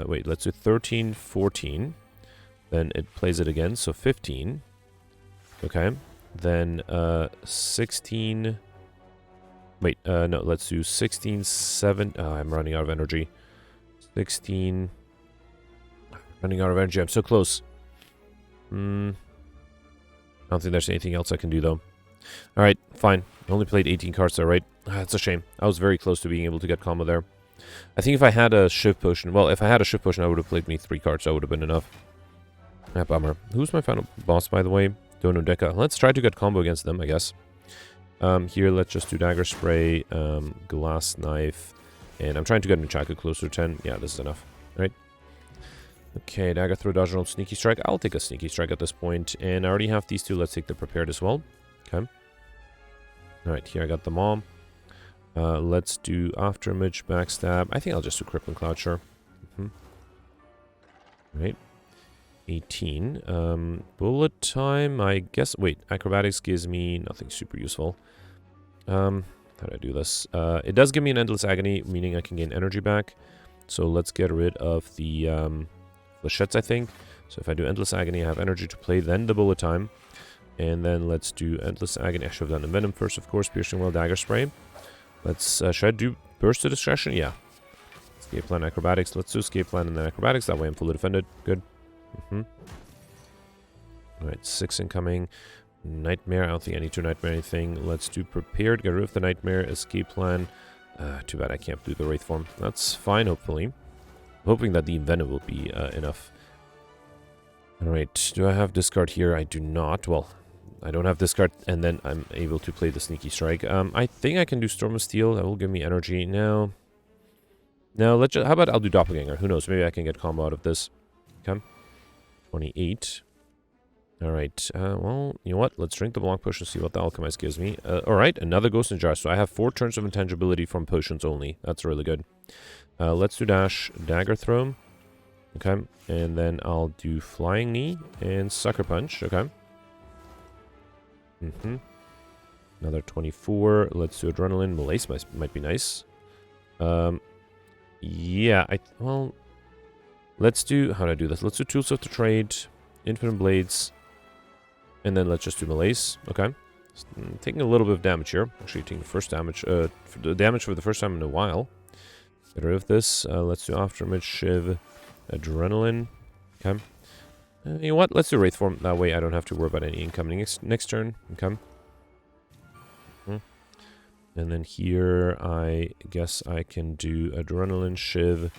A: wait, let's do 13, 14, then it plays it again, so 15, okay, then 16, wait, no, let's do 16, 7, I'm running out of energy, 16, running out of energy, I'm so close, I don't think there's anything else I can do, though. Alright, fine, I only played 18 cards there, right? That's a shame, I was very close to being able to get combo there. I think if I had a Shift Potion, well, if I had a Shift Potion, I would have played me 3 cards, that would have been enough. Ah, bummer. Who's my final boss, by the way? Dono Deca. Let's try to get combo against them, I guess. Here, let's just do Dagger Spray, Glass Knife, and I'm trying to get Nuchaka closer to 10. Yeah, this is enough, right? Okay, Dagger Throw, Dodge Roll, Sneaky Strike. I'll take a Sneaky Strike at this point, and I already have these 2. Let's take the Prepared as well. Okay. Alright, here I got the Mom. Let's do Afterimage, Backstab. I think I'll just do Crippling Cloud, sure. Right. 18. Bullet Time, I guess... Wait, Acrobatics gives me nothing super useful. How do I do this? It does give me an Endless Agony, meaning I can gain energy back. So let's get rid of the Flechettes, I think. So if I do Endless Agony, I have energy to play, then the Bullet Time. And then let's do Endless Agony. I should have done the Venom first, of course. Piercing Well, Dagger Spray. Let's, should I do Burst of Discretion? Yeah. Escape Plan, Acrobatics. Let's do Escape Plan and then Acrobatics. That way I'm fully defended. Good. Alright, 6 incoming. Nightmare. I don't think I need to Nightmare anything. Let's do Prepared. Get rid of the Nightmare. Escape Plan. Too bad I can't do the Wraith Form. That's fine, hopefully. I'm hoping that the Envenom will be enough. Alright, do I have discard here? I do not. Well, I don't have discard, and then I'm able to play the Sneaky Strike. I think I can do Storm of Steel. That will give me energy. No, let's just... How about I'll do Doppelganger? Who knows? Maybe I can get combo out of this. Okay. 28. Alright, well, you know what? Let's drink the Blanc Potion, see what the Alchemist gives me. Alright, another Ghost in Jar. So I have 4 turns of intangibility from potions only. That's really good. Let's do Dash, Dagger Throw. Okay, and then I'll do Flying Knee and Sucker Punch. Okay. Another 24. Let's do Adrenaline. Malaise might be nice. Yeah, well... Let's do... How do I do this? Let's do Tools of the Trade, Infinite Blades, and then let's just do Malaise. Okay. Taking a little bit of damage here. Actually, taking the first damage. The damage for the first time in a while. Get rid of this. Let's do Afterimage, Shiv, Adrenaline. Okay. You know what? Let's do Wraith Form. That way I don't have to worry about any incoming next turn. Okay. And then here, I guess I can do Adrenaline, Shiv,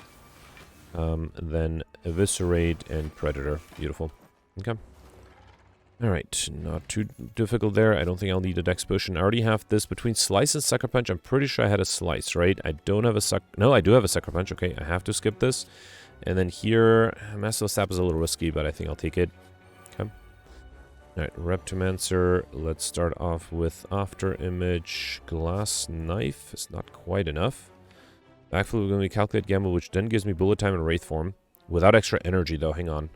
A: then Eviscerate, and Predator. Beautiful. Okay. Alright, not too difficult there. I don't think I'll need a Dex Potion. I already have this between Slice and Sucker Punch. I'm pretty sure I had a Slice, right? I don't have a Sucker... No, I do have a Sucker Punch. Okay, I have to skip this. And then here, Master Stab is a little risky, but I think I'll take it. Okay. Alright, Reptomancer. Let's start off with Afterimage. Glass Knife is not quite enough. Backflip, we're going to Calculate Gamble, which then gives me Bullet Time and Wraith Form. Without extra energy, though. Hang on.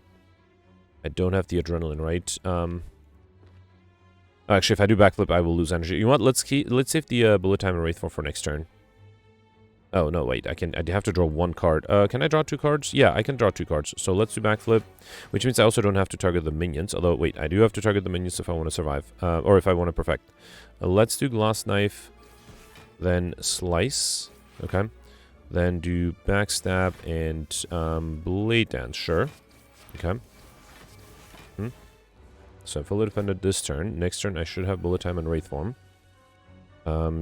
A: I don't have the Adrenaline, right? Actually, if I do Backflip, I will lose energy. You know what? Let's save the Bullet Time and Wraith Form for next turn. Oh, no, wait. I have to draw one card. Can I draw two cards? Yeah, I can draw two cards. So let's do Backflip, which means I also don't have to target the minions. Although, wait, I do have to target the minions if I want to survive. Or if I want to perfect. Let's do Glass Knife, then Slice. Okay. Then do Backstab and Blade Dance. Sure. Okay. So I'm fully defended this turn. Next turn, I should have Bullet Time and Wraith Form.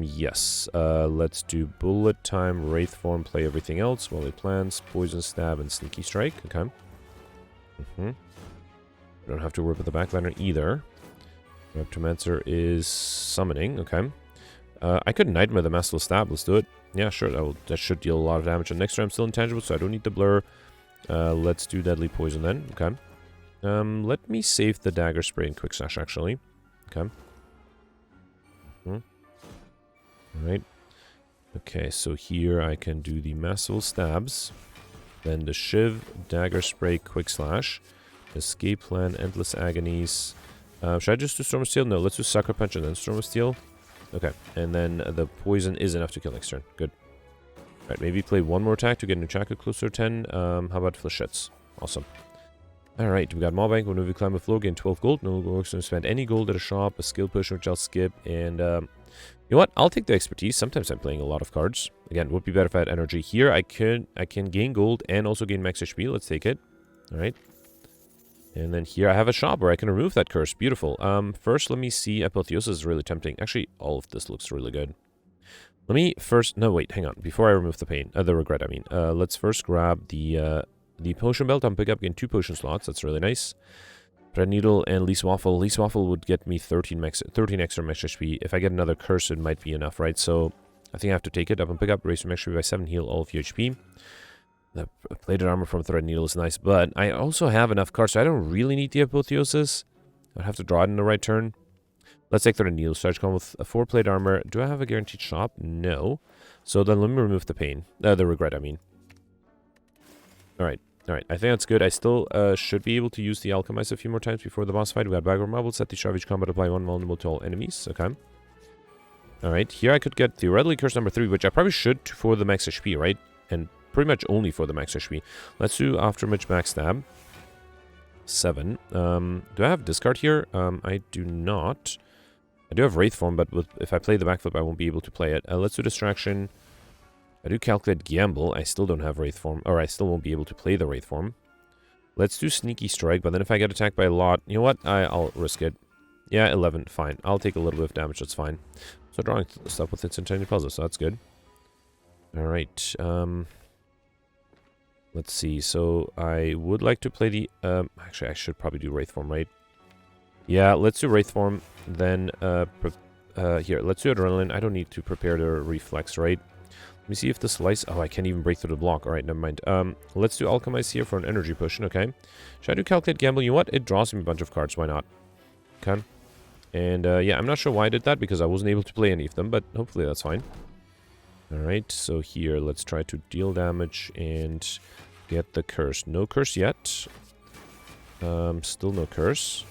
A: Yes. Let's do Bullet Time, Wraith Form, play everything else. Volley Plans, Poison Stab, and Sneaky Strike. Okay. I don't have to work with the backliner either. Reptomancer is summoning. Okay. I could Nightmare the Master Stab. Let's do it. Yeah, sure. That should deal a lot of damage. And next turn, I'm still intangible, so I don't need the blur. Let's do Deadly Poison then. Okay. Let me save the Dagger Spray and Quick Slash, actually. Okay. Alright. Okay, so here I can do the Massive Stabs. Then the Shiv, Dagger Spray, Quick Slash. Escape Plan, Endless Agonies. Should I just do Storm of Steel? No, let's do Sucker Punch and then Storm of Steel. Okay, and then the Poison is enough to kill next turn. Good. Alright, maybe play one more attack to get Nunchaku closer to 10. How about Flechettes? Awesome. Alright, we got Maw-Bank. Whenever we climb a floor, gain 12 gold. No works to spend any gold at a shop, a skill push, which I'll skip, and you know what? I'll take the expertise. Sometimes I'm playing a lot of cards. Again, would be better if I had energy. Here, I can gain gold and also gain max HP. Let's take it. Alright. And then here I have a shop where I can remove that curse. Beautiful. First, let me see. Apotheosis is really tempting. Actually, all of this looks really good. Let me first... No, wait, hang on. Before I remove the pain... the regret, I mean. Let's first grab the potion belt. I'm pick up again 2 potion slots. That's really nice. Thread Needle and Lease Waffle. Lease Waffle would get me 13 extra max HP. If I get another curse, it might be enough, right? So I think I have to take it. Up and pick up. Raise your max HP by 7. Heal all of your HP. The plated armor from Thread Needle is nice. But I also have enough cards, so I don't really need the Apotheosis. I'd have to draw it in the right turn. Let's take Thread Needle. Start going with a 4 plate armor. Do I have a guaranteed shop? No. So then let me remove the pain. The regret, I mean. Alright. Alright, I think that's good. I still should be able to use the Alchemize a few more times before the boss fight. We got Bag of Marbles. Set the Charge each combat. Apply 1 vulnerable to all enemies. Okay. Alright, here I could get theoretically curse number 3, which I probably should for the max HP, right? And pretty much only for the max HP. Let's do Afterimage Backstab. 7. Do I have discard here? I do not. I do have Wraith Form, but if I play the Backflip, I won't be able to play it. Let's do Distraction. I do Calculate Gamble. I still don't have Wraith Form, or I still won't be able to play the Wraith Form. Let's do Sneaky Strike, but then if I get attacked by a lot, you know what? I'll risk it. Yeah, 11, fine. I'll take a little bit of damage, that's fine. So drawing stuff with Instantaneous Puzzle, so that's good. Alright, let's see. So I would like to play the... actually, I should probably do Wraith Form, right? Yeah, let's do Wraith Form, then... here, let's do Adrenaline. I don't need to prepare the Reflex, right? Let me see if the Slice... Oh, I can't even break through the block. Alright, never mind. Let's do Alchemize here for an energy potion, okay? Should I do Calculate Gamble? You know what? It draws me a bunch of cards. Why not? Okay. And, yeah, I'm not sure why I did that, because I wasn't able to play any of them, but hopefully that's fine. Alright, so here, let's try to deal damage and get the curse. No curse yet. Still no curse.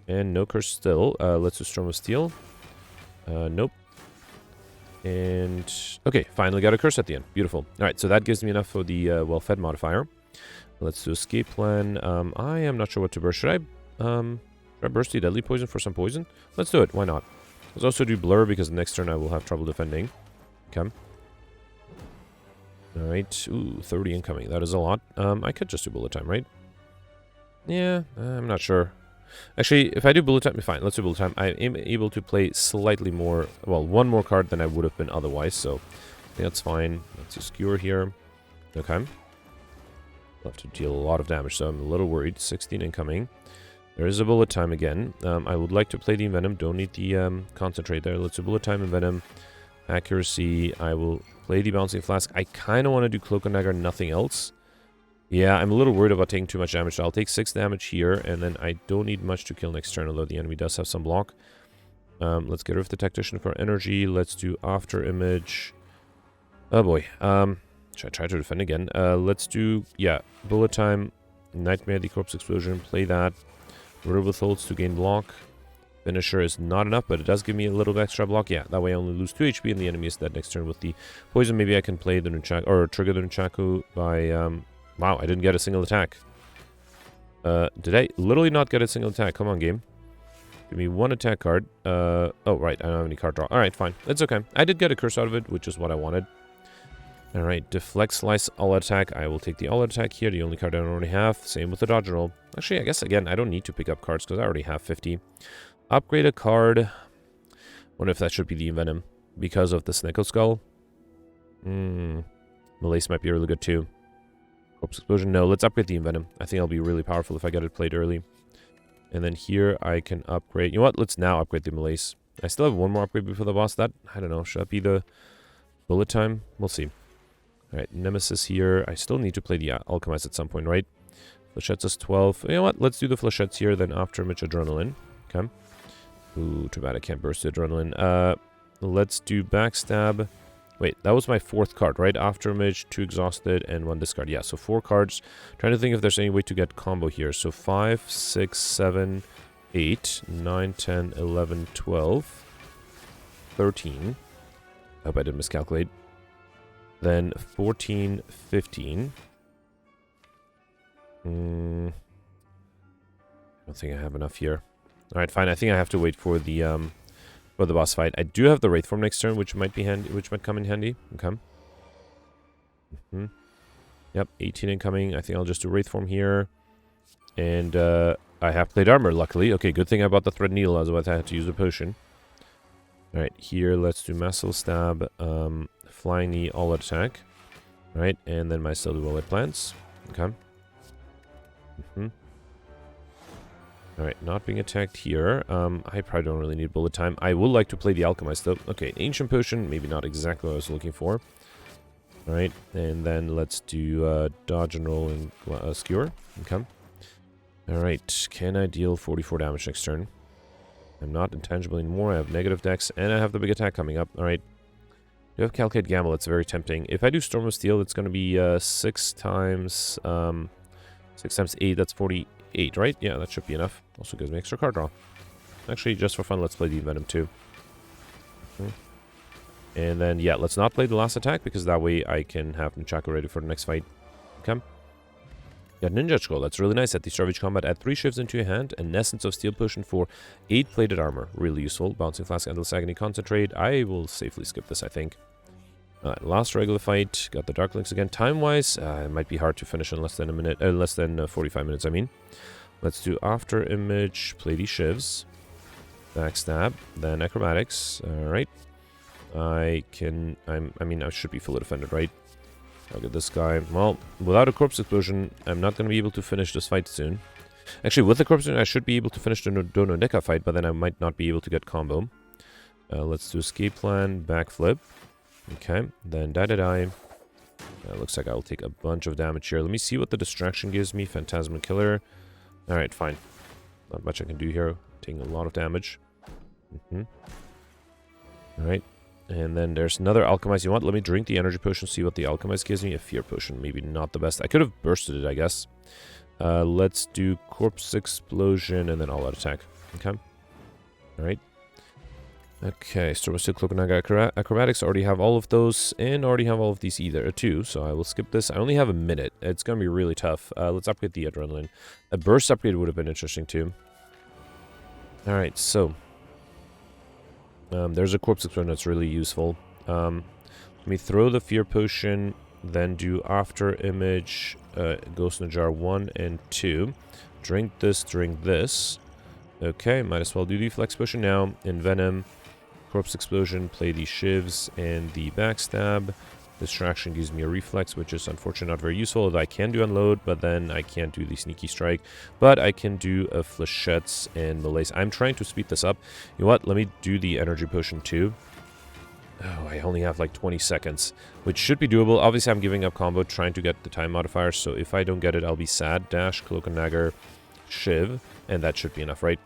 A: And no curse still. Let's do Storm of Steel. Nope. And okay, finally got a curse at the end. Beautiful. All right, so that gives me enough for the well-fed modifier. Let's do escape plan. I am not sure what to burst. Should I burst the deadly poison for some poison? Let's do it. Why not? Let's also do blur because next turn I will have trouble defending. Okay. Alright. Ooh, 30 incoming. That is a lot. I could just do bullet time, right? Yeah, I'm not sure. Actually, if I do bullet time, fine. Let's do bullet time. I am able to play slightly more, well, one more card than I would have been otherwise, so I think that's fine. Let's do skewer here. Okay. I'll have to deal a lot of damage, so I'm a little worried. 16 incoming. There is a bullet time again. I would like to play the Envenom. Don't need the concentrate there. Let's do bullet time Envenom. Accuracy. I will play the Bouncing Flask. I kind of want to do Cloak and Dagger, nothing else. Yeah, I'm a little worried about taking too much damage. So I'll take 6 damage here, and then I don't need much to kill next turn, although the enemy does have some block. Let's get rid of the Tactician for energy. Let's do After Image. Oh boy. Should I try to defend again? Let's do, yeah, Bullet Time, Nightmare, the Corpse Explosion, play that. Riddle Withholds to gain block. Finisher is not enough, but it does give me a little bit extra block. Yeah, that way I only lose 2 HP and the enemy is dead next turn with the poison. Maybe I can play the Nunchaku, or trigger the Nunchaku by, wow, I didn't get a single attack. Did I literally not get a single attack? Come on, game. Give me 1 attack card. Oh, right, I don't have any card draw. Alright, fine. It's okay. I did get a curse out of it, which is what I wanted. Alright, Deflect, Slice, All Attack. I will take the All Attack here, the only card I don't already have. Same with the Dodge and Roll. Actually, I guess, again, I don't need to pick up cards because I already have 50. Upgrade a card. Wonder if that should be the Envenom because of the Snickle Skull. Malace might be really good too. Corpse Explosion. No, let's upgrade the Envenom. I think I'll be really powerful if I get it played early. And then here I can upgrade. You know what? Let's now upgrade the Malace. I still have one more upgrade before the boss. That, I don't know. Should that be the bullet time? We'll see. Alright, Nemesis here. I still need to play the Alchemist at some point, right? Flechettes is 12. You know what? Let's do the Flechettes here, then After Image Adrenaline. Okay. Ooh, too bad I can't burst the Adrenaline. Let's do Backstab. Wait, that was my 4th card, right? After Image, 2 Exhausted, and 1 discard. Yeah, so 4 cards. Trying to think if there's any way to get combo here. So 5, 6, 7, 8, 9, 10, 11, 12, 13. I hope I didn't miscalculate. Then 14, 15. I don't think I have enough here. Alright, fine. I think I have to wait for the boss fight. I do have the Wraith form next turn, which might be handy, which might come in handy. Okay. Yep, 18 incoming. I think I'll just do Wraith form here. And I have played armor, luckily. Okay, good thing I bought the Thread Needle, otherwise I had to use a potion. Alright, here let's do Massive Stab, Flying Knee, All Attack. Alright, and then my Silver Wallet Plants. Okay. Alright, not being attacked here. I probably don't really need bullet time. I would like to play the Alchemist though. Okay, Ancient Potion, maybe not exactly what I was looking for. Alright, and then let's do Dodge and Roll and Skewer. Okay. Alright, can I deal 44 damage next turn? I'm not intangible anymore. I have negative dex, and I have the big attack coming up. Alright. I have Calculate Gamble. It's very tempting. If I do Storm of Steel, it's going to be 6 times 8. That's 48, right? Yeah, that should be enough. Also gives me extra card draw. Actually, just for fun, let's play the Envenom too. And then, yeah, let's not play the last attack, because that way I can have Nunchaku ready for the next fight. Okay. Got Ninja Scroll. That's really nice. At the start of each combat, add 3 shifts into your hand. An Essence of Steel Potion for 8 plated armor. Really useful. Bouncing Flask, Endless Agony, Concentrate. I will safely skip this, I think. Last regular fight. Got the Dark Links again. Time-wise, it might be hard to finish in less than a minute. Less than 45 minutes, I mean. Let's do After Image. Play these shivs. Backstab. Then Acrobatics. Alright. I mean, I should be fully defended, right? I'll get this guy. Well, without a Corpse Explosion, I'm not going to be able to finish this fight soon. Actually, with the Corpse Explosion, I should be able to finish the Dono Deka fight, but then I might not be able to get combo. Let's do Escape Plan, Backflip. Okay, then die. Looks like I'll take a bunch of damage here. Let me see what the Distraction gives me. Phantasma Killer. Alright, fine. Not much I can do here. Taking a lot of damage. Alright. And then there's another Alchemize. You want? Let me drink the Energy Potion, see what the Alchemize gives me. A Fear Potion, maybe not the best. I could have bursted it, I guess. Let's do Corpse Explosion and then All Out Attack. Okay. Alright. Okay, Storm Steel, Cloak and Naga Acrobatics. Already have all of those, and already have all of these either too. So I will skip this. I only have a minute. It's gonna be really tough. Let's upgrade the Adrenaline. A burst upgrade would have been interesting too. All right, so there's a Corpse Explosion that's really useful. Let me throw the Fear Potion, then do After Image, Ghost in a Jar 1 and 2. Drink this. Okay, might as well do the Flex Potion now. Envenom, Corpse Explosion, play the Shivs and the Backstab. Distraction gives me a Reflex, which is unfortunately not very useful. Although I can do Unload, but then I can't do the Sneaky Strike. But I can do a Flechettes and Malaise. I'm trying to speed this up. You know what? Let me do the Energy Potion too. Oh, I only have like 20 seconds, which should be doable. Obviously, I'm giving up combo, trying to get the time modifier. So if I don't get it, I'll be sad. Dash, Cloak and Dagger, Shiv, and that should be enough, right?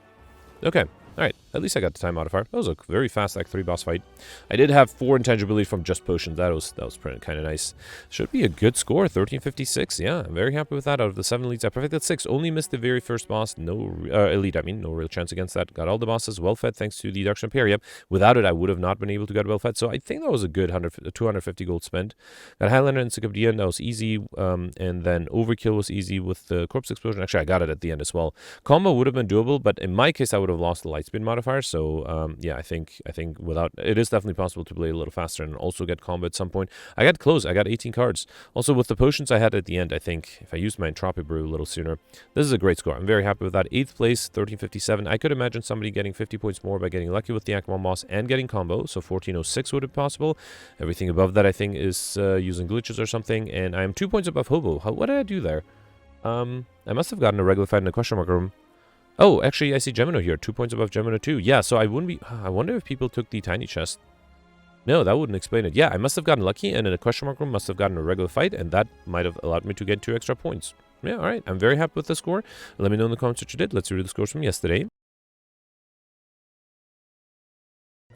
A: Okay. Alright, at least I got the time modifier. That was a very fast Act 3 boss fight. I did have 4 intangibility from just potions. That was kind of nice. Should be a good score, 1356. Yeah, I'm very happy with that. Out of the 7 elites, I perfected 6. Only missed the very first boss. No elite, I mean. No real chance against that. Got all the bosses well fed thanks to the Deduction Imperium. Without it, I would have not been able to get well fed. So I think that was a good 250 gold spent. Got Highlander and Encyclopedia. That was easy. And then Overkill was easy with the Corpse Explosion. Actually, I got it at the end as well. Combo would have been doable, but in my case, I would have lost the Lightspeed modifier. So yeah, I think without it is definitely possible to play a little faster and also get combo at some point. I got close. I got 18 cards. Also with the potions I had at the end, I think if I used my Entropic Brew a little sooner, this is a great score. I'm very happy with that. 8th place, 1357. I could imagine somebody getting 50 points more by getting lucky with the Act 1 boss and getting combo. So 1406 would be possible. Everything above that I think is using glitches or something. And I am 2 points above Hobo. What did I do there? I must have gotten a regular fight in the question mark room. Oh, actually, I see Gemino here. 2 points above Gemino too. Yeah, so I wouldn't be... I wonder if people took the tiny chest. No, that wouldn't explain it. Yeah, I must have gotten lucky, and in a question mark room, must have gotten a regular fight, and that might have allowed me to get 2 extra points. Yeah, all right. I'm very happy with the score. Let me know in the comments what you did. Let's read the scores from yesterday.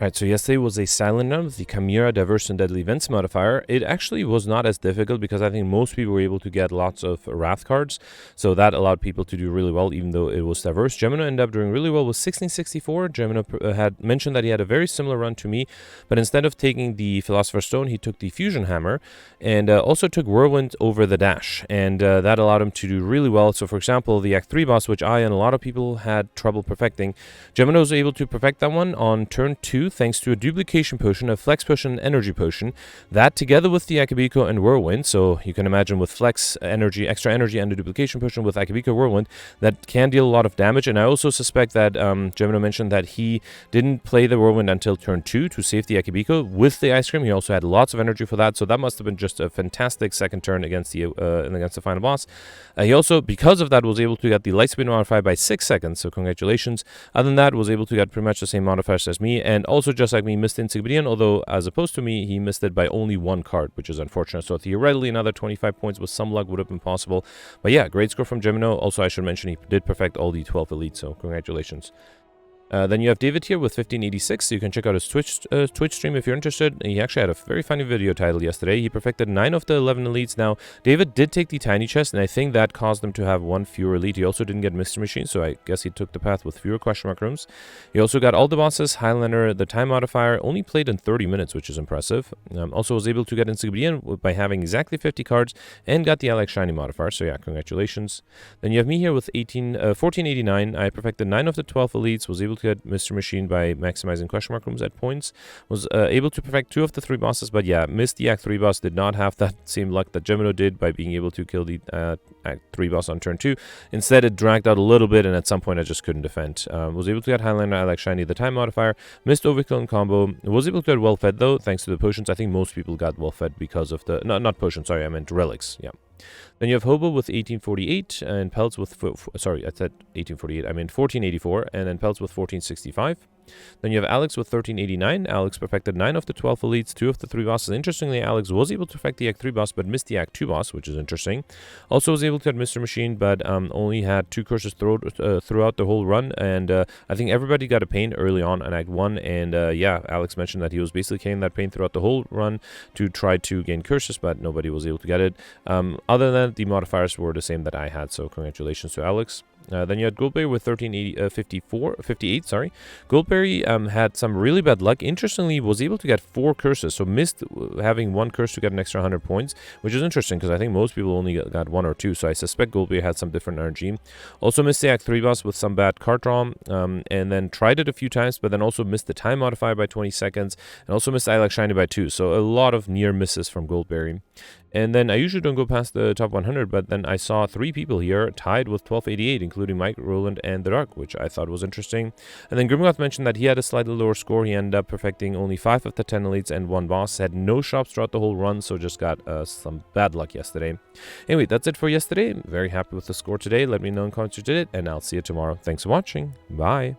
A: Alright, so yesterday was a silent run with the Chimera Diverse and Deadly Events modifier. It actually was not as difficult because I think most people were able to get lots of Wrath cards. So that allowed people to do really well even though it was diverse. Gemino ended up doing really well with 1664. Gemino had mentioned that he had a very similar run to me, but instead of taking the Philosopher's Stone, he took the Fusion Hammer and also took Whirlwind over the Dash. And that allowed him to do really well. So for example, the Act 3 boss, which I and a lot of people had trouble perfecting, Gemino was able to perfect that one on turn 2. Thanks to a Duplication Potion, a Flex Potion, and Energy Potion. That together with the Akabiko and Whirlwind, so you can imagine with Flex, Energy, Extra Energy, and the Duplication Potion with Akabiko Whirlwind, that can deal a lot of damage. And I also suspect that Gemino mentioned that he didn't play the Whirlwind until turn 2 to save the Akabiko. With the Ice Cream, he also had lots of energy for that, so that must have been just a fantastic second turn against the final boss. He also, because of that, was able to get the Lightspeed modifier by 6 seconds, so congratulations. Other than that, was able to get pretty much the same modifiers as me, and also just like me, missed Insignifiant, although as opposed to me, he missed it by only 1 card, which is unfortunate. So theoretically, another 25 points with some luck would have been possible. But yeah, great score from Gemino. Also, I should mention he did perfect all the 12 elites, so congratulations. Then you have David here with 1586, so you can check out his Twitch stream if you're interested. He actually had a very funny video title yesterday. He perfected 9 of the 11 elites. Now, David did take the tiny chest, and I think that caused him to have 1 fewer elite. He also didn't get Mystery Machine, so I guess he took the path with fewer question mark rooms. He also got all the bosses, Highlander, the time modifier, only played in 30 minutes, which is impressive. Also was able to get Insignifiant by having exactly 50 cards, and got the Alex Shiny modifier, so yeah, congratulations. Then you have me here with 1489. I perfected 9 of the 12 elites, was able to get Mr. Machine by maximizing question mark rooms at points, was able to perfect 2 of the 3 bosses, but yeah, missed the Act 3 boss, did not have that same luck that Gemino did by being able to kill the Act 3 boss on turn 2. Instead, it dragged out a little bit, and at some point I just couldn't defend. Was able to get Highlander, I like Shiny, the time modifier, missed Overkill and combo, was able to get well fed though, thanks to the potions. I think most people got well fed because of the, not potions, sorry, I meant relics, yeah. Then you have Hobo with 1848 and Pelts with, sorry, I said 1848, I meant 1484, and then Pelts with 1465. Then you have Alex with 1389. Alex perfected 9 of the 12 elites, 2 of the 3 bosses. Interestingly, Alex was able to perfect the Act 3 boss, but missed the Act 2 boss, which is interesting. Also was able to get Mr. Machine, but only had 2 curses throughout the whole run, and I think everybody got a pain early on in Act 1, and yeah, Alex mentioned that he was basically carrying that pain throughout the whole run to try to gain curses, but nobody was able to get it. Other than that, the modifiers were the same that I had, so congratulations to Alex. Then you had Goldberry with 58, sorry. Goldberry had some really bad luck. Interestingly, was able to get 4 curses, so missed having 1 curse to get an extra 100 points, which is interesting because I think most people only got 1 or 2, so I suspect Goldberry had some different energy. Also missed the Act 3 boss with some bad card draw, and then tried it a few times, but then also missed the time modifier by 20 seconds, and also missed I Like Shiny by 2, so a lot of near misses from Goldberry. And then I usually don't go past the top 100, but then I saw 3 people here tied with 1288, including Mike, Roland, and The Dark, which I thought was interesting. And then Grimgoth mentioned that he had a slightly lower score. He ended up perfecting only 5 of the 10 elites and 1 boss. Had no shops throughout the whole run, so just got some bad luck yesterday. Anyway, that's it for yesterday. Very happy with the score today. Let me know in comments you did it, and I'll see you tomorrow. Thanks for watching. Bye.